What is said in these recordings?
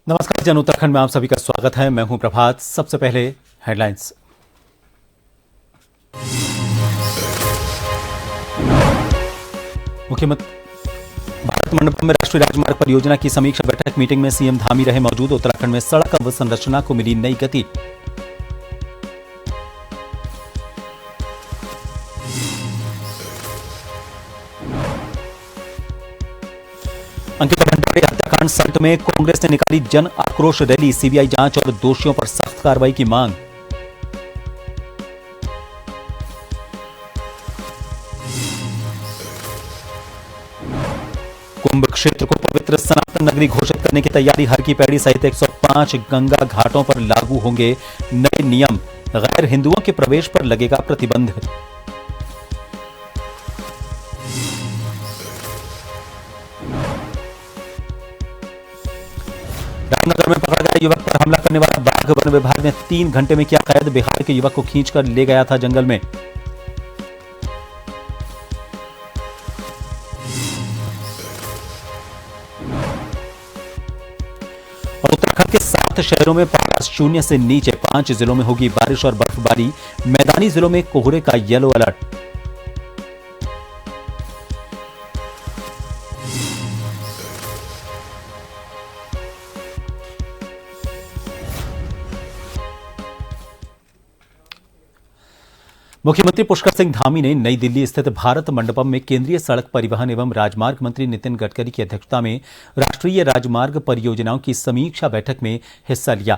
नमस्कार जन उत्तराखंड में आप सभी का स्वागत है। मैं हूं प्रभात। सबसे पहले हेडलाइंस। मुख्यमंत्री भारत मंडपम में राष्ट्रीय राजमार्ग परियोजना की समीक्षा बैठक। मीटिंग में सीएम धामी रहे मौजूद। उत्तराखंड में सड़क अवसंरचना को मिली नई गति। अंकिता भंडारे हत्याकांड सल्ट में कांग्रेस ने निकाली जन आक्रोश रैली। सीबीआई जांच और दोषियों पर सख्त कार्रवाई की मांग। कुंभ क्षेत्र को पवित्र सनातन नगरी घोषित करने की तैयारी। हर की पैड़ी सहित 105 गंगा घाटों पर लागू होंगे नए नियम। गैर हिंदुओं के प्रवेश पर लगेगा प्रतिबंध। रामनगर में पकड़ा गया युवक पर हमला करने वाला बाघ। वन विभाग ने 3 घंटे में किया कैद। बिहार के युवक को खींचकर ले गया था जंगल में। और उत्तराखंड के 7 शहरों में पारा 0 से नीचे। 5 जिलों में होगी बारिश और बर्फबारी। मैदानी जिलों में कोहरे का येलो अलर्ट। मुख्यमंत्री पुष्कर सिंह धामी ने नई दिल्ली स्थित भारत मंडपम में केंद्रीय सड़क परिवहन एवं राजमार्ग मंत्री नितिन गडकरी की अध्यक्षता में राष्ट्रीय राजमार्ग परियोजनाओं की समीक्षा बैठक में हिस्सा लिया।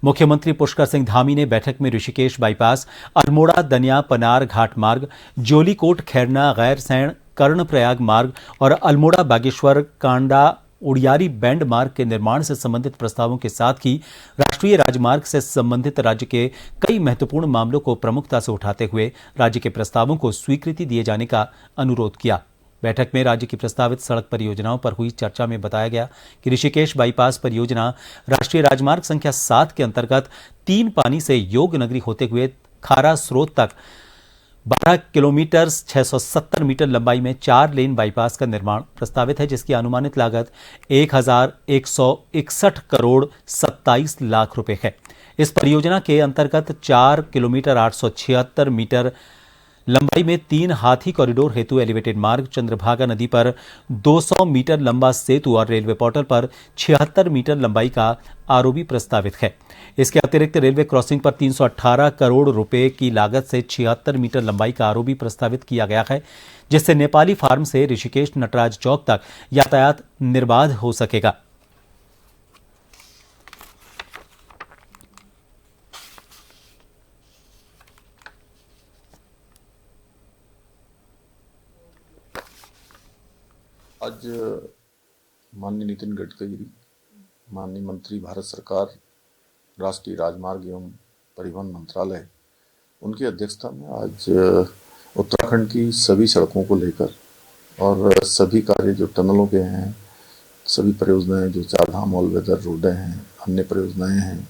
मुख्यमंत्री पुष्कर सिंह धामी ने बैठक में ऋषिकेश बाईपास, अल्मोड़ा दनिया पनार घाट मार्ग, जोलीकोट खैरना गैरसैंण कर्णप्रयाग मार्ग और अल्मोड़ा बागेश्वर कांडा उड़ियारी बैंड मार्ग के निर्माण से संबंधित प्रस्तावों के साथ ही राष्ट्रीय राजमार्ग से संबंधित राज्य के कई महत्वपूर्ण मामलों को प्रमुखता से उठाते हुए राज्य के प्रस्तावों को स्वीकृति दिए जाने का अनुरोध किया। बैठक में राज्य की प्रस्तावित सड़क परियोजनाओं पर हुई चर्चा में बताया गया कि ऋषिकेश बाईपास परियोजना राष्ट्रीय राजमार्ग संख्या 7 के अंतर्गत 3 पानी से योग नगरी होते हुए खारा स्रोत तक 12 किलोमीटर 670 मीटर लंबाई में 4 लेन बाईपास का निर्माण प्रस्तावित है, जिसकी अनुमानित लागत 1161 करोड़ 27 लाख रुपए है। इस परियोजना के अंतर्गत 4 किलोमीटर 876 मीटर लंबाई में 3 हाथी कॉरिडोर हेतु एलिवेटेड मार्ग, चंद्रभागा नदी पर 200 मीटर लंबा सेतु और रेलवे पोर्टल पर 76 मीटर लंबाई का आरओबी प्रस्तावित है। इसके अतिरिक्त रेलवे क्रॉसिंग पर 318 करोड़ रुपए की लागत से 76 मीटर लंबाई का आरओबी प्रस्तावित किया गया है, जिससे नेपाली फार्म से ऋषिकेश नटराज चौक तक यातायात निर्बाध हो सकेगा। आज माननीय नितिन गडकरी, माननीय मंत्री भारत सरकार राष्ट्रीय राजमार्ग एवं परिवहन मंत्रालय, उनकी अध्यक्षता में आज उत्तराखंड की सभी सड़कों को लेकर और सभी कार्य जो टनलों के हैं, सभी परियोजनाएं जो चारधाम ऑल वेदर रोडें हैं, अन्य परियोजनाएं हैं,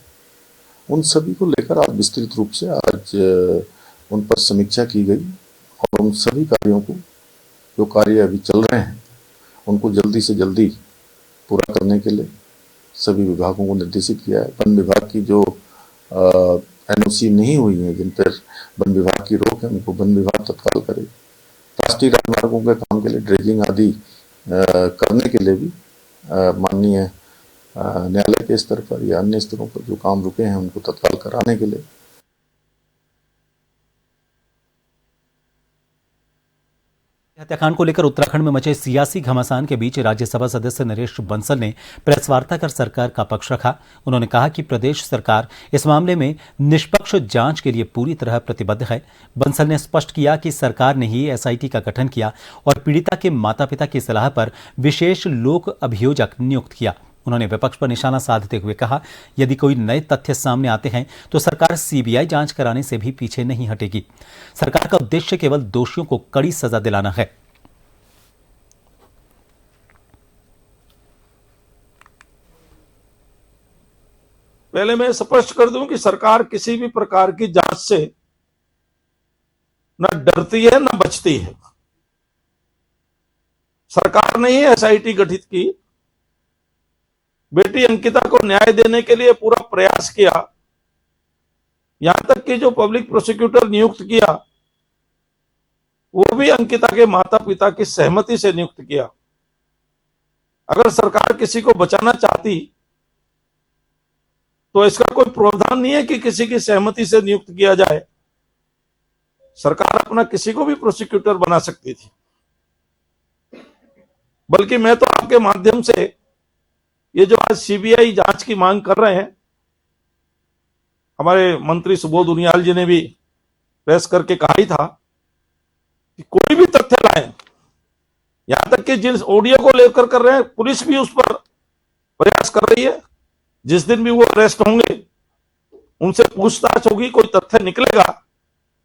उन सभी को लेकर आज विस्तृत रूप से आज उन पर समीक्षा की गई और उन सभी कार्यों को, जो कार्य अभी चल रहे हैं, उनको जल्दी से जल्दी पूरा करने के लिए सभी विभागों को निर्देशित किया है। वन विभाग की जो एनओसी नहीं हुई है, जिन पर वन विभाग की रोक है, उनको वन विभाग तत्काल करे। राष्ट्रीय राजमार्गों के काम के लिए ड्रेजिंग आदि करने के लिए भी माननीय न्यायालय के स्तर पर या अन्य स्तरों पर जो काम रुके हैं, उनको तत्काल कराने के लिए हत्याकांड को लेकर उत्तराखंड में मचे सियासी घमासान के बीच राज्यसभा सदस्य नरेश बंसल ने प्रेस वार्ता कर सरकार का पक्ष रखा। उन्होंने कहा कि प्रदेश सरकार इस मामले में निष्पक्ष जांच के लिए पूरी तरह प्रतिबद्ध है। बंसल ने स्पष्ट किया कि सरकार ने ही एसआईटी का गठन किया और पीड़िता के माता पिता की सलाह पर विशेष लोक अभियोजक नियुक्त किया। उन्होंने विपक्ष पर निशाना साधते हुए कहा, यदि कोई नए तथ्य सामने आते हैं तो सरकार सीबीआई जांच कराने से भी पीछे नहीं हटेगी। सरकार का उद्देश्य केवल दोषियों को कड़ी सजा दिलाना है। पहले मैं स्पष्ट कर दूं कि सरकार किसी भी प्रकार की जांच से न डरती है न बचती है। सरकार ने ही एसआईटी गठित की, बेटी अंकिता को न्याय देने के लिए पूरा प्रयास किया। यहां तक कि जो पब्लिक प्रोसिक्यूटर नियुक्त किया वो भी अंकिता के माता पिता की सहमति से नियुक्त किया। अगर सरकार किसी को बचाना चाहती तो इसका कोई प्रावधान नहीं है कि किसी की सहमति से नियुक्त किया जाए। सरकार अपना किसी को भी प्रोसिक्यूटर बना सकती थी। बल्कि मैं तो आपके माध्यम से ये जो आज सीबीआई जांच की मांग कर रहे हैं, हमारे मंत्री सुबोध उनियाल जी ने भी प्रेस करके कहा ही था कि कोई भी तथ्य लाएं। यहां तक कि जिस ऑडियो को लेकर कर रहे हैं, पुलिस भी उस पर प्रयास कर रही है। जिस दिन भी वो अरेस्ट होंगे उनसे पूछताछ होगी, कोई तथ्य निकलेगा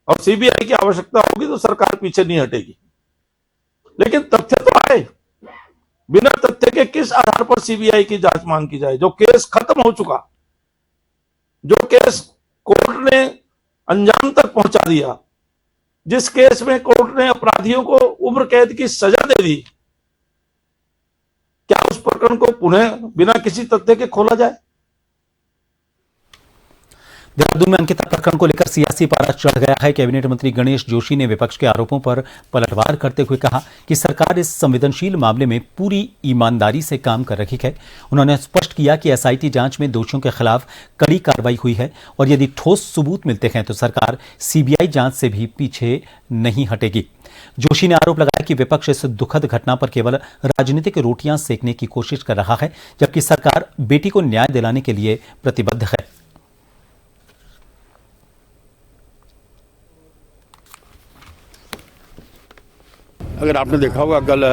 और सीबीआई की आवश्यकता होगी तो सरकार पीछे नहीं हटेगी। लेकिन तथ्य तो आए, बिना तथ्य के किस आधार पर सीबीआई की जांच मांग की जाए? जो केस खत्म हो चुका, जो केस कोर्ट ने अंजाम तक पहुंचा दिया, जिस केस में कोर्ट ने अपराधियों को उम्र कैद की सजा दे दी, क्या उस प्रकरण को पुनः बिना किसी तथ्य के खोला जाए? देहरादून में अंकिता प्रकरण को लेकर सियासी पारा चढ़ गया है। कैबिनेट मंत्री गणेश जोशी ने विपक्ष के आरोपों पर पलटवार करते हुए कहा कि सरकार इस संवेदनशील मामले में पूरी ईमानदारी से काम कर रही है। उन्होंने स्पष्ट किया कि एसआईटी जांच में दोषियों के खिलाफ कड़ी कार्रवाई हुई है और यदि ठोस सबूत मिलते हैं तो सरकार सीबीआई जांच से भी पीछे नहीं हटेगी। जोशी ने आरोप लगाया कि विपक्ष इस दुखद घटना पर केवल राजनीतिक रोटियां सेकने की कोशिश कर रहा है, जबकि सरकार बेटी को न्याय दिलाने के लिए प्रतिबद्ध है। अगर आपने देखा होगा, कल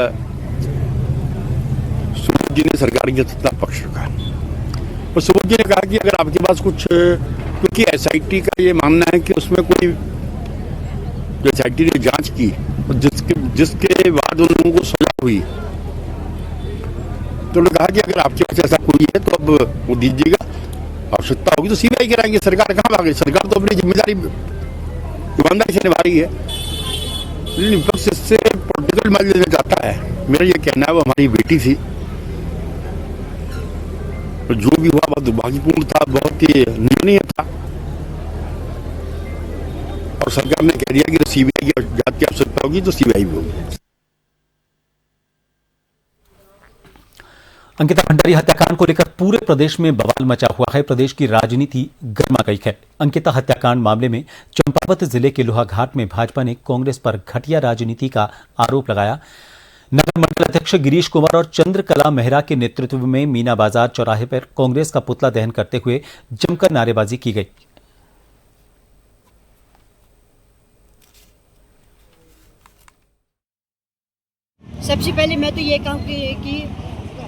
सुबोध जी ने सरकार के सत्ता पक्ष रखा और सुबोध जी ने कहा कि अगर आपके पास कुछ, क्योंकि एसआईटी का ये मानना है कि उसमें कोई, जो एसआईटी ने जांच की और जिसके बाद उन लोगों को सजा हुई, तो उन्होंने कहा कि अगर आपके पास ऐसा कोई है तो अब वो दीजिएगा, आवश्यकता होगी तो सीबीआई कराएंगे। सरकार कहाँ भागे? सरकार तो अपनी जिम्मेदारी ईमानदारी से निभा रही है। विपक्ष इससे पॉलिटिकल मैच लेना चाहता है। मेरा ये कहना है, वो हमारी बेटी थी, तो जो भी हुआ बहुत दुर्भाग्यपूर्ण था, बहुत ही निंदनीय था और सरकार ने कह दिया कि सीबीआई की जांच की आवश्यकता होगी तो सीबीआई भी होगी। अंकिता भंडारी हत्याकांड को लेकर पूरे प्रदेश में बवाल मचा हुआ है। प्रदेश की राजनीति गर्मा गई है। अंकिता हत्याकांड मामले में चंपावत जिले के लोहाघाट में भाजपा ने कांग्रेस पर घटिया राजनीति का आरोप लगाया। नगर मंडल अध्यक्ष गिरीश कुमार और चंद्रकला मेहरा के नेतृत्व में मीना बाजार चौराहे पर कांग्रेस का पुतला दहन करते हुए जमकर नारेबाजी की गई। सबसे पहले मैं तो ये कहूँगी कि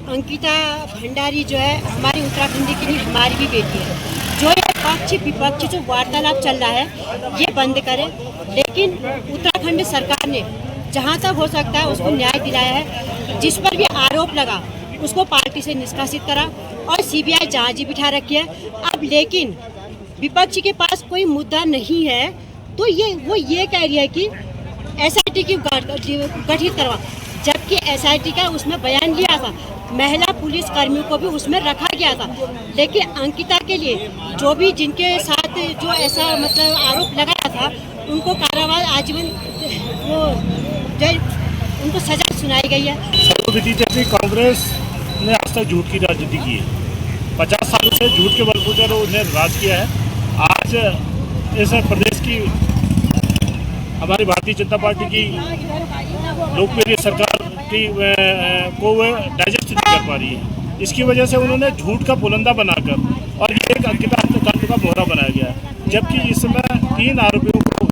अंकिता भंडारी जो है हमारी उत्तराखंड की नहीं, हमारी भी बेटी है। जो ये पक्ष विपक्ष जो वार्तालाप चल रहा है ये बंद करें। लेकिन उत्तराखंड सरकार ने जहाँ तक हो सकता है उसको न्याय दिलाया है। जिस पर भी आरोप लगा उसको पार्टी से निष्कासित करा और सीबीआई जांच बिठा रखी है। अब लेकिन विपक्ष के पास कोई मुद्दा नहीं है तो वो ये कह रही है कि एसआईटी की गठित करवा, जबकि एसआईटी का उसमें बयान लिया था, महिला पुलिस कर्मियों को भी उसमें रखा गया था। लेकिन अंकिता के लिए जो भी जिनके साथ जो ऐसा मतलब आरोप लगाया था उनको कारावास आजीवन वो उनको सजा सुनाई गई है। सर्वविधि जैसी कांग्रेस ने आज तक झूठ की राजनीति की है। 50 सालों से झूठ के बलबूते उन्हें राज किया है। आज इस प्रदेश की हमारी भारतीय जनता पार्टी की लोकप्रिय सरकार की को वह डाइजेस्ट नहीं कर पा रही है। इसकी वजह से उन्होंने झूठ का पुलंदा बनाकर और ये एक अंकिता हत्याकांड का मोहरा बनाया गया है। जबकि इस समय 3 आरोपियों को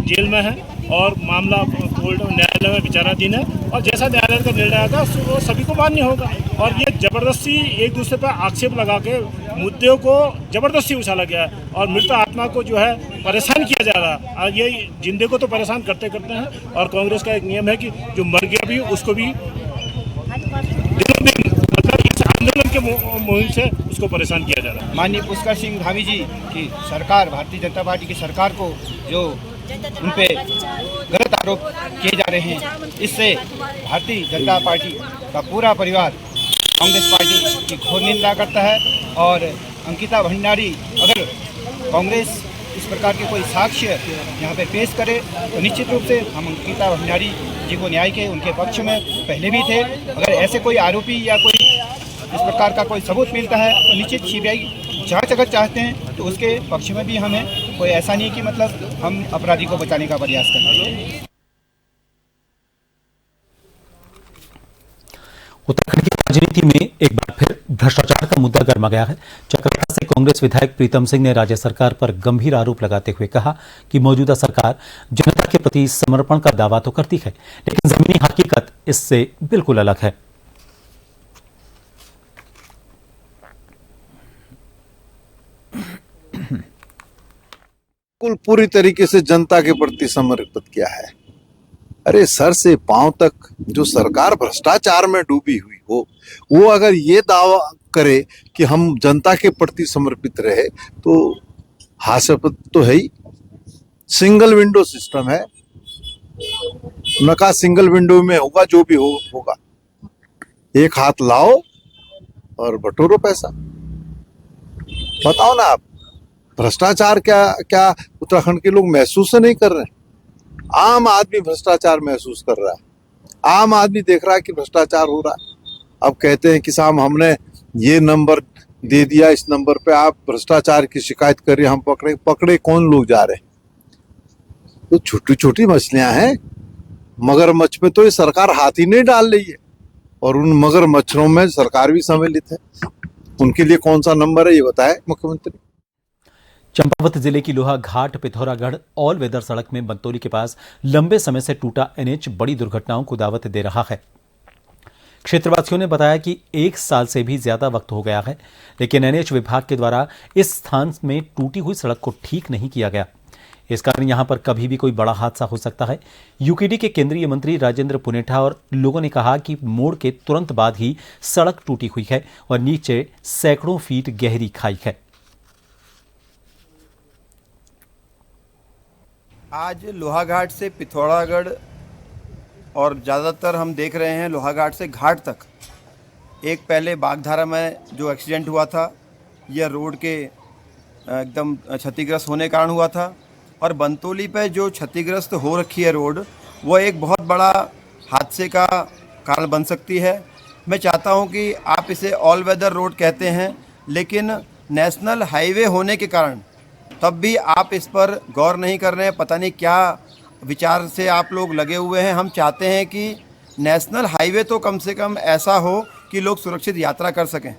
जेल में है और मामला कोर्ट न्यायालय में विचाराधीन है और जैसा न्यायालय का निर्णय आएगा वो सभी को मान्य होगा। और ये जबरदस्ती एक दूसरे पर आक्षेप लगा के मुद्दों को जबरदस्ती उछाला गया है और मृत आत्मा को जो है परेशान किया जा रहा है। और ये जिंदे को तो परेशान करते करते हैं और कांग्रेस का एक नियम है कि जो मर गया भी उसको भी दिनों दिन मतलब इस आंदोलन के मुहिम से उसको परेशान किया जा रहा है। माननीय पुष्कर सिंह धामी जी की सरकार, भारतीय जनता पार्टी की सरकार को जो उन पे गलत आरोप किए जा रहे हैं, इससे भारतीय जनता पार्टी का पूरा परिवार कांग्रेस पार्टी की घोर निंदा करता है। और अंकिता भंडारी अगर कांग्रेस इस प्रकार के कोई साक्ष्य यहाँ पे पेश करे तो निश्चित रूप से हम अंकिता भंडारी जी को न्याय के उनके पक्ष में पहले भी थे। अगर ऐसे कोई आरोपी या कोई इस प्रकार का कोई सबूत मिलता है तो निश्चित सीबीआई जांच अगर चाहते हैं तो उसके पक्ष में भी हमें कोई ऐसा नहीं कि मतलब हम अपराधी को बचाने का प्रयास करें। उत्तराखंड की राजनीति में एक बार फिर भ्रष्टाचार का मुद्दा गर्मा गया है। चकराता से कांग्रेस विधायक प्रीतम सिंह ने राज्य सरकार पर गंभीर आरोप लगाते हुए कहा कि मौजूदा सरकार जनता के प्रति समर्पण का दावा तो करती है, लेकिन जमीनी हकीकत इससे बिल्कुल अलग है। बिल्कुल पूरी तरीके से जनता के प्रति समर्पित किया है। अरे सर से पांव तक जो सरकार भ्रष्टाचार में डूबी हुई हो, वो अगर ये दावा करे कि हम जनता के प्रति समर्पित रहे तो हास्यास्पद तो है ही। सिंगल विंडो सिस्टम है, नका सिंगल विंडो में होगा जो भी होगा। एक हाथ लाओ और बटोरो पैसा। बताओ ना आप, भ्रष्टाचार क्या उत्तराखंड के लोग महसूस नहीं कर रहे हैं? आम आदमी भ्रष्टाचार महसूस कर रहा है। आम आदमी देख रहा है कि भ्रष्टाचार हो रहा है। अब कहते हैं कि साहब हमने ये नंबर दे दिया, इस नंबर पे आप भ्रष्टाचार की शिकायत करिए, हम पकड़े कौन लोग जा रहे हैं? तो छोटी छोटी मछलियां हैं, मगरमच्छ में तो ये सरकार हाथ ही नहीं डाल रही है, और उन मगरमच्छरों में सरकार भी सम्मिलित है। उनके लिए कौन सा नंबर है ये बताए मुख्यमंत्री। चंपावत जिले की लोहा घाट पिथौरागढ़ ऑल वेदर सड़क में बंतोली के पास लंबे समय से टूटा एनएच बड़ी दुर्घटनाओं को दावत दे रहा है। क्षेत्रवासियों ने बताया कि 1 साल से भी ज्यादा वक्त हो गया है, लेकिन एनएच विभाग के द्वारा इस स्थान में टूटी हुई सड़क को ठीक नहीं किया गया। इस कारण यहां पर कभी भी कोई बड़ा हादसा हो सकता है। यूकेडी के केंद्रीय मंत्री राजेंद्र पुनेठा और लोगों ने कहा कि मोड़ के तुरंत बाद ही सड़क टूटी हुई है और नीचे सैकड़ों फीट गहरी खाई है। आज लोहाघाट से पिथौरागढ़ और ज़्यादातर हम देख रहे हैं लोहाघाट से घाट तक एक पहले बागधारा में जो एक्सीडेंट हुआ था, यह रोड के एकदम क्षतिग्रस्त होने के कारण हुआ था। और बंतोली पे जो क्षतिग्रस्त हो रखी है रोड, वो एक बहुत बड़ा हादसे का कारण बन सकती है। मैं चाहता हूं कि आप इसे ऑल वेदर रोड कहते हैं, लेकिन नेशनल हाईवे होने के कारण तब भी आप इस पर गौर नहीं कर रहे हैं। पता नहीं क्या विचार से आप लोग लगे हुए हैं। हम चाहते हैं कि नेशनल हाईवे तो कम से कम ऐसा हो कि लोग सुरक्षित यात्रा कर सकें।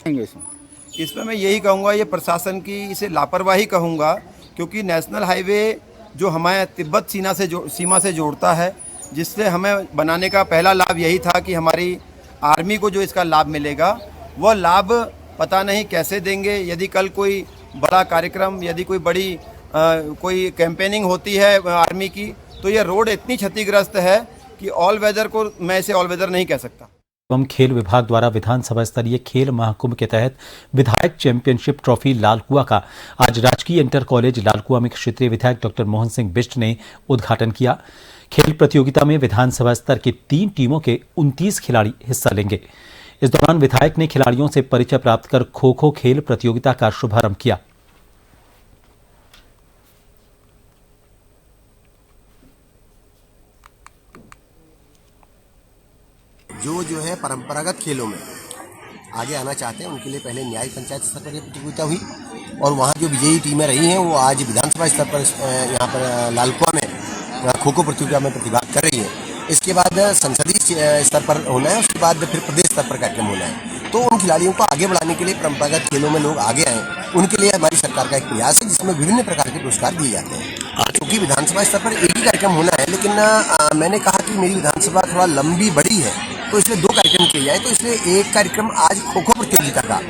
इसमें मैं यही कहूँगा, ये प्रशासन की इसे लापरवाही कहूँगा, क्योंकि नेशनल हाईवे जो हमारे तिब्बत सीमा से जोड़ता है, जिससे हमें बनाने का पहला लाभ यही था कि हमारी आर्मी को जो इसका लाभ मिलेगा, वह लाभ पता नहीं कैसे देंगे। यदि कल कोई बड़ा कार्यक्रम, यदि कोई बड़ी कोई कैंपेनिंग होती है आर्मी की, तो ये रोड इतनी क्षतिग्रस्त है कि ऑल वेदर को मैं इसे ऑल वेदर नहीं कह सकता। एवं खेल विभाग द्वारा विधानसभा स्तरीय खेल महाकुंभ के तहत विधायक चैंपियनशिप ट्रॉफी लालकुआ का आज राजकीय इंटर कॉलेज लालकुआ में क्षेत्रीय विधायक डॉक्टर मोहन सिंह बिष्ट ने उद्घाटन किया। खेल प्रतियोगिता में विधानसभा स्तर की 3 टीमों के 29 खिलाड़ी हिस्सा लेंगे। इस दौरान विधायक ने खिलाड़ियों से परिचय प्राप्त कर खो खो खेल प्रतियोगिता का शुभारंभ किया। जो है परंपरागत खेलों में आगे आना चाहते हैं, उनके लिए पहले न्याय पंचायत स्तर पर प्रतियोगिता हुई और वहाँ जो विजयी टीमें रही हैं वो आज विधानसभा स्तर पर यहाँ पर लालकुआ में खो खो प्रतियोगिता में प्रतिभाग कर रही है। इसके बाद संसदीय स्तर पर होना है, उसके बाद फिर प्रदेश स्तर पर कार्यक्रम होना है। तो उन खिलाड़ियों को आगे बढ़ाने के लिए परंपरागत खेलों में लोग आगे आएँ, उनके लिए हमारी सरकार का एक प्रयास है जिसमें विभिन्न प्रकार के पुरस्कार दिए जाते हैं। क्योंकि विधानसभा स्तर पर एक ही कार्यक्रम होना है, लेकिन मैंने कहा कि मेरी विधानसभा थोड़ा लंबी बड़ी है, तो इसलिए 2 कार्यक्रम किए जाए। तो इसलिए एक कार्यक्रम आज खो खो प्रतियोगिता का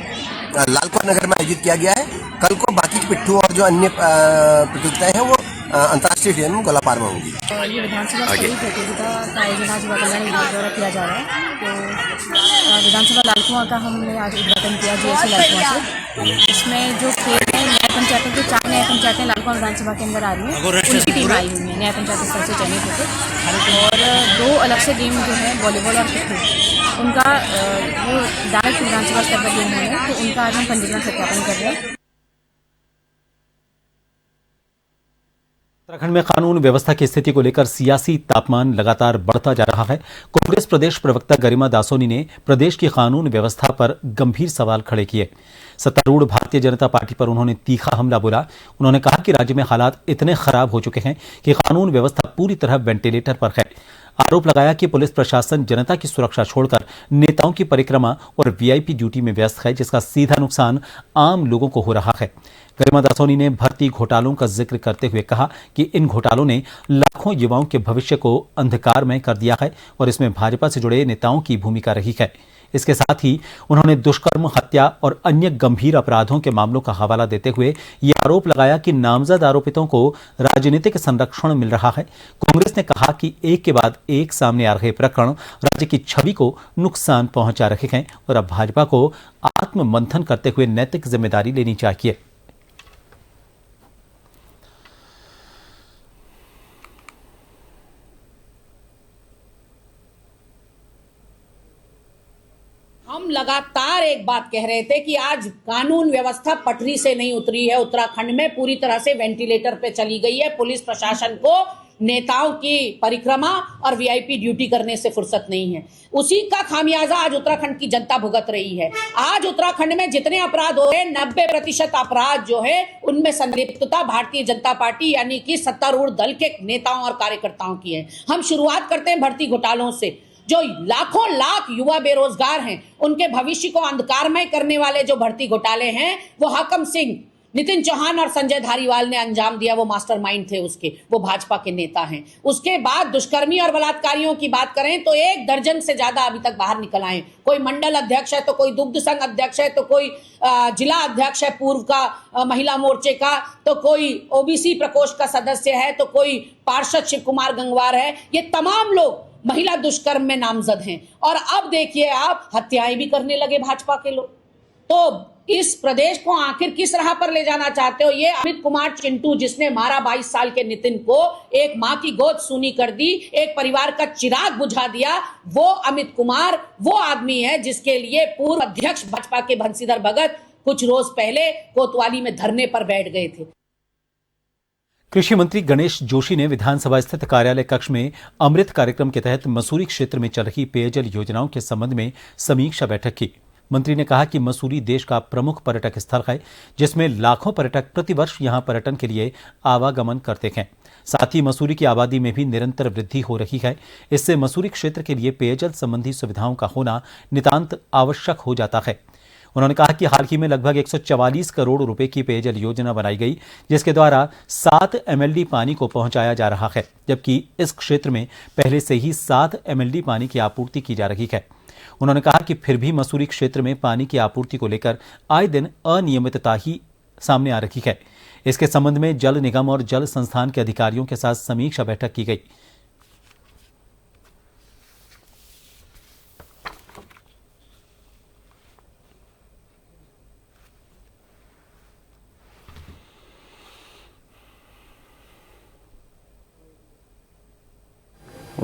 लालकुआ नगर में आयोजित किया गया है। कल को बाकी पिट्ठू और जो अन्य प्रतियोगिताएं हैं वो अंतर्राष्ट्रीय स्टेडियम गोलापार में होंगी। ये विधानसभा स्तरीय प्रतियोगिता का आयोजन आज युवा कल्याण विभाग द्वारा किया जा रहा है। तो विधानसभा लालकुआ का हमने आज उद्घाटन किया जीएससी लालकुआ से। इसमें जो खेल है न्याय पंचायतों के 4 न्याय पंचायतें लालकुआं विधानसभा के अंदर आ रही हैं, उनकी टीम आई हुई है न्याय पंचायत स्तर से चयनित होकर। और 2 अलग से गेम जो है वॉलीबॉल और क्रिकेट, उनका वो डायरेक्ट विधानसभा स्तर पर गेम होना है, तो उनका आज हम पंजीकरण सत्यापन कर रहे हैं। उत्तराखंड में कानून व्यवस्था की स्थिति को लेकर सियासी तापमान लगातार बढ़ता जा रहा है। कांग्रेस प्रदेश प्रवक्ता गरिमा दासोनी ने प्रदेश की कानून व्यवस्था पर गंभीर सवाल खड़े किए। सत्तारूढ़ भारतीय जनता पार्टी पर उन्होंने तीखा हमला बोला। उन्होंने कहा कि राज्य में हालात इतने खराब हो चुके हैं कि कानून व्यवस्था पूरी तरह वेंटिलेटर पर है। आरोप लगाया कि पुलिस प्रशासन जनता की सुरक्षा छोड़कर नेताओं की परिक्रमा और वीआईपी ड्यूटी में व्यस्त है, जिसका सीधा नुकसान आम लोगों को हो रहा है। गरिमा दासोनी ने भर्ती घोटालों का जिक्र करते हुए कहा कि इन घोटालों ने लाखों युवाओं के भविष्य को अंधकारमय कर दिया है और इसमें भाजपा से जुड़े नेताओं की भूमिका रही है। इसके साथ ही उन्होंने दुष्कर्म, हत्या और अन्य गंभीर अपराधों के मामलों का हवाला देते हुए ये आरोप लगाया कि नामजद आरोपितों को राजनीतिक संरक्षण मिल रहा है। कांग्रेस ने कहा कि एक के बाद एक सामने आ रहे प्रकरण राज्य की छवि को नुकसान पहुंचा रहे हैं और अब भाजपा को आत्ममंथन करते हुए नैतिक जिम्मेदारी लेनी चाहिए। हम लगातार एक बात कह रहे थे कि आज कानून व्यवस्था पटरी से नहीं उतरी है, उत्तराखंड में पूरी तरह से वेंटिलेटर पे चली गई है। पुलिस प्रशासन को नेताओं की परिक्रमा और वीआईपी ड्यूटी करने से फुर्सत नहीं है। उसी का खामियाजा आज उत्तराखंड की जनता भुगत रही है। आज उत्तराखंड में जितने अपराध हो रहे हैं, 90% अपराध जो है उनमें संलिप्तता भारतीय जनता पार्टी यानी कि सत्तारूढ़ दल के नेताओं और कार्यकर्ताओं की है। हम शुरुआत करते हैं भर्ती घोटालों से। जो लाखों लाख युवा बेरोजगार हैं, उनके भविष्य को अंधकारमय करने वाले जो भर्ती घोटाले हैं, वो हाकम सिंह, नितिन चौहान और संजय धारीवाल ने अंजाम दिया। वो मास्टरमाइंड थे उसके, वो भाजपा के नेता हैं। उसके बाद दुष्कर्मी और बलात्कारियों की बात करें तो 1 दर्जन से ज्यादा अभी तक बाहर निकल आए। कोई मंडल अध्यक्ष है, तो कोई दुग्ध संघ अध्यक्ष है, तो कोई जिला अध्यक्ष है पूर्व का महिला मोर्चे का, तो कोई ओबीसी प्रकोष्ठ का सदस्य है, तो कोई पार्षद शिव कुमार गंगवार है। ये तमाम लोग महिला दुष्कर्म में नामजद हैं। और अब देखिए आप, हत्याएं भी करने लगे भाजपा के लोग। तो इस प्रदेश को आखिर किस राह पर ले जाना चाहते हो? ये अमित कुमार चिंटू, जिसने मारा 22 साल के नितिन को, एक मां की गोद सूनी कर दी, एक परिवार का चिराग बुझा दिया, वो अमित कुमार वो आदमी है जिसके लिए पूर्व अध्यक्ष भाजपा के बंशीधर भगत कुछ रोज पहले कोतवाली में धरने पर बैठ गए थे। कृषि मंत्री गणेश जोशी ने विधानसभा स्थित कार्यालय कक्ष में अमृत कार्यक्रम के तहत मसूरी क्षेत्र में चल रही पेयजल योजनाओं के संबंध में समीक्षा बैठक की। मंत्री ने कहा कि मसूरी देश का प्रमुख पर्यटक स्थल है, जिसमें लाखों पर्यटक प्रतिवर्ष यहां पर्यटन के लिए आवागमन करते हैं। साथ ही मसूरी की आबादी में भी निरंतर वृद्धि हो रही है। इससे मसूरी क्षेत्र के लिए पेयजल संबंधी सुविधाओं का होना नितांत आवश्यक हो जाता है। उन्होंने कहा कि हाल ही में लगभग 144 करोड़ रुपए की पेयजल योजना बनाई गई, जिसके द्वारा 7 MLD पानी को पहुंचाया जा रहा है, जबकि इस क्षेत्र में पहले से ही 7 MLD पानी की आपूर्ति की जा रही है। उन्होंने कहा कि फिर भी मसूरी क्षेत्र में पानी की आपूर्ति को लेकर आए दिन अनियमितता ही सामने आ रही है। इसके संबंध में जल निगम और जल संस्थान के अधिकारियों के साथ समीक्षा बैठक की गई।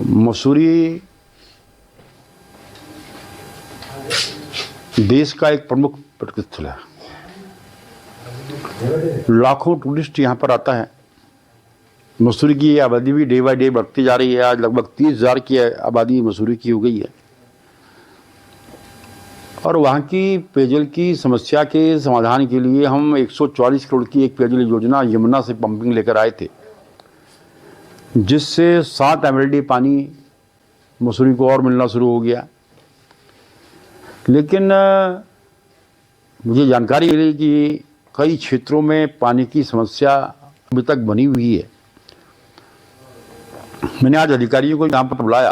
मसूरी देश का एक प्रमुख पर्यटक स्थल है। लाखों टूरिस्ट यहाँ पर आता है। मसूरी की आबादी भी डे बाय डे बढ़ती जा रही है। आज लगभग 30,000 की आबादी मसूरी की हो गई है। और वहाँ की पेयजल की समस्या के समाधान के लिए हम 144 करोड़ की एक पेयजल योजना यमुना से पंपिंग लेकर आए थे, जिससे 7 MLD पानी मसूरी को और मिलना शुरू हो गया। लेकिन मुझे जानकारी मिली कि कई क्षेत्रों में पानी की समस्या अभी तक बनी हुई है। मैंने आज अधिकारियों को यहाँ पर बुलाया।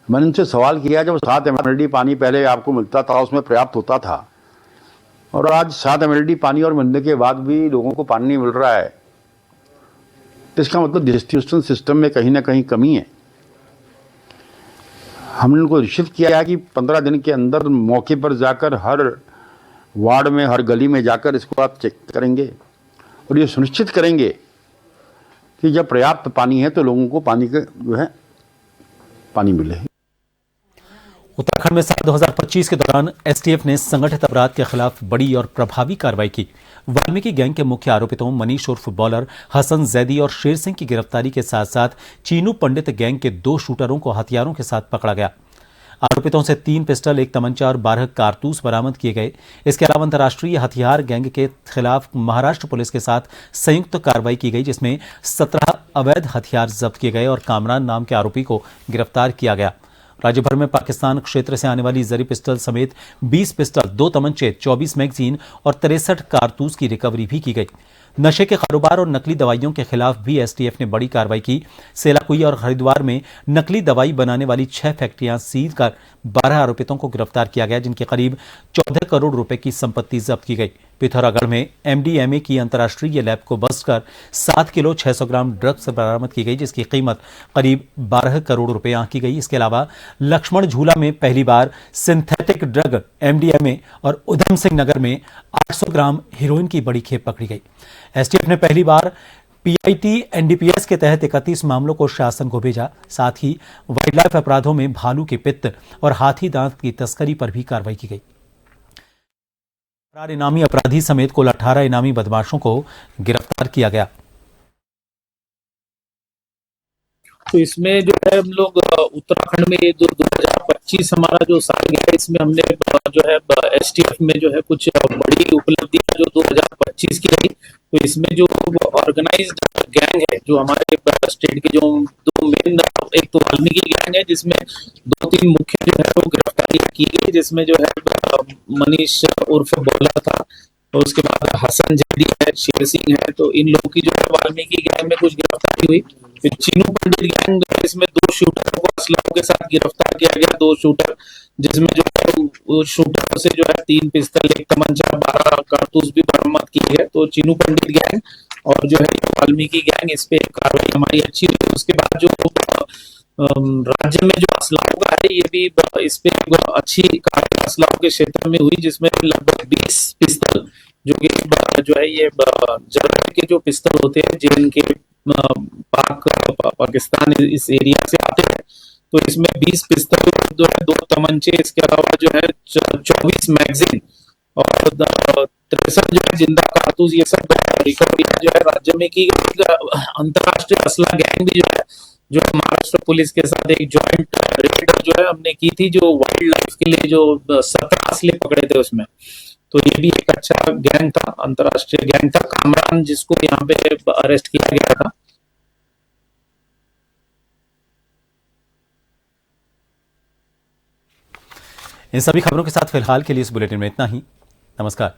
मैंने उनसे सवाल किया, जब 7 MLD पानी पहले आपको मिलता था, उसमें पर्याप्त होता था, और आज 7 MLD पानी और मिलने के बाद भी लोगों को पानी नहीं मिल रहा है, तो इसका मतलब डिस्ट्रीब्यूशन सिस्टम में कहीं ना कहीं कमी है। हमने उनको रिश्वत किया है कि 15 दिन के अंदर मौके पर जाकर हर वार्ड में, हर गली में जाकर इसको आप चेक करेंगे और ये सुनिश्चित करेंगे कि जब पर्याप्त पानी है तो लोगों को पानी के जो है पानी मिले। उत्तराखंड में साल 2025 के दौरान एसटीएफ ने संगठित अपराध के खिलाफ बड़ी और प्रभावी कार्रवाई की। वाल्मीकि गैंग के मुख्य आरोपितों मनीष उर्फ बॉलर, हसन जैदी और शेर सिंह की गिरफ्तारी के साथ साथ चीनू पंडित गैंग के 2 शूटरों को हथियारों के साथ पकड़ा गया। आरोपितों से 3 पिस्टल, 1 तमंचा और 12 कारतूस बरामद किए गए। इसके अलावा अंतर्राष्ट्रीय हथियार गैंग के खिलाफ महाराष्ट्र पुलिस के साथ संयुक्त कार्रवाई की गई, जिसमें 17 अवैध हथियार जब्त किए गए और कामरान नाम के आरोपी को गिरफ्तार किया गया। राज्य भर में पाकिस्तान क्षेत्र से आने वाली जरी पिस्टल समेत 20 पिस्टल, 2 तमंचे, 24 मैगजीन और 63 कारतूस की रिकवरी भी की गई। नशे के कारोबार और नकली दवाइयों के खिलाफ भी एसटीएफ ने बड़ी कार्रवाई की। सेलाकुई और हरिद्वार में नकली दवाई बनाने वाली 6 फैक्ट्रियां सील कर 12 आरोपितों को गिरफ्तार किया गया, जिनके करीब 14 करोड़ रुपए की संपत्ति जब्त की गई। पिथौरागढ़ में एमडीएमए की अंतर्राष्ट्रीय लैब को बस्ट कर 7 किलो 600 ग्राम ड्रग्स बरामद की गई, जिसकी कीमत करीब 12 करोड़ रुपए आंकी गई। इसके अलावा लक्ष्मण झूला में पहली बार सिंथेटिक ड्रग एमडीएमए और उधम सिंह नगर में 800 ग्राम हेरोइन की बड़ी खेप पकड़ी गई। एसटीएफ ने पहली बार पीआईटी एनडीपीएस के तहत 31 मामलों को शासन को भेजा। साथ ही वाइल्ड लाइफ अपराधों में भालू के पित्त और हाथी दांत की तस्करी पर भी कार्रवाई की गई। फरार इनामी अपराधी समेत कुल 18 इनामी बदमाशों को गिरफ्तार किया गया। तो इसमें जो है हम लोग उत्तराखंड में जो 2025 हमारा जो साल गया है, इसमें हमने जो है एसटीएफ में जो है कुछ बड़ी उपलब्धियां जो 2025 की रही। तो इसमें जो ऑर्गेनाइज्ड गैंग है जो हमारे स्टेट के जो 2 मेन, एक तो वाल्मीकि गैंग है जिसमें 2-3 मुख्य जो है वो गिरफ्तारियां की गई, जिसमें जो है मनीष उर्फ बॉलर था और उसके बाद हसन जैदी है, शेर सिंह है। तो इन लोगों की जो है वाल्मीकि गैंग में कुछ गिरफ्तारी हुई। फिर चीनू पंडित गैंग इसमें 2 शूटरों को असलहों के साथ गिरफ्तार किया गया, 2 शूटर, जिसमें जो है शूटरों से जो है 3 पिस्तल, 1 तमंचा, 12 कारतूस भी बरामद की है। तो चीनू पंडित गैंग और जो है वाल्मीकि गैंग, इस पे कार्रवाई हमारी अच्छी हुई। उसके बाद जो राज्य में जो असलहों का है, ये भी इस पे अच्छी कार्रवाई असलहों के क्षेत्र में हुई, जिसमें लगभग 20 पिस्तल जो कि जो है ये जर्मन के जो पिस्तल होते हैं जिनके पाकिस्तान इस एरिया से आते हैं, तो इसमें 20 पिस्तल जो है, 2 तमंचे, इसके अलावा जो है 24 मैगजीन और 63 जो है जिंदा कारतूस, ये सब रिकवरी जो है राज्य में की गई। अंतर्राष्ट्रीय असला गैंग भी जो है, जो महाराष्ट्र पुलिस के साथ एक जॉइंट रेड जो है हमने की थी, जो वाइल्ड लाइफ के लिए जो 17 असले पकड़े थे उसमें। तो ये भी एक अच्छा गैंग था, अंतर्राष्ट्रीय गैंग था। कामरान जिसको यहाँ पे अरेस्ट किया गया था। इन सभी खबरों के साथ फिलहाल के लिए इस बुलेटिन में इतना ही। नमस्कार।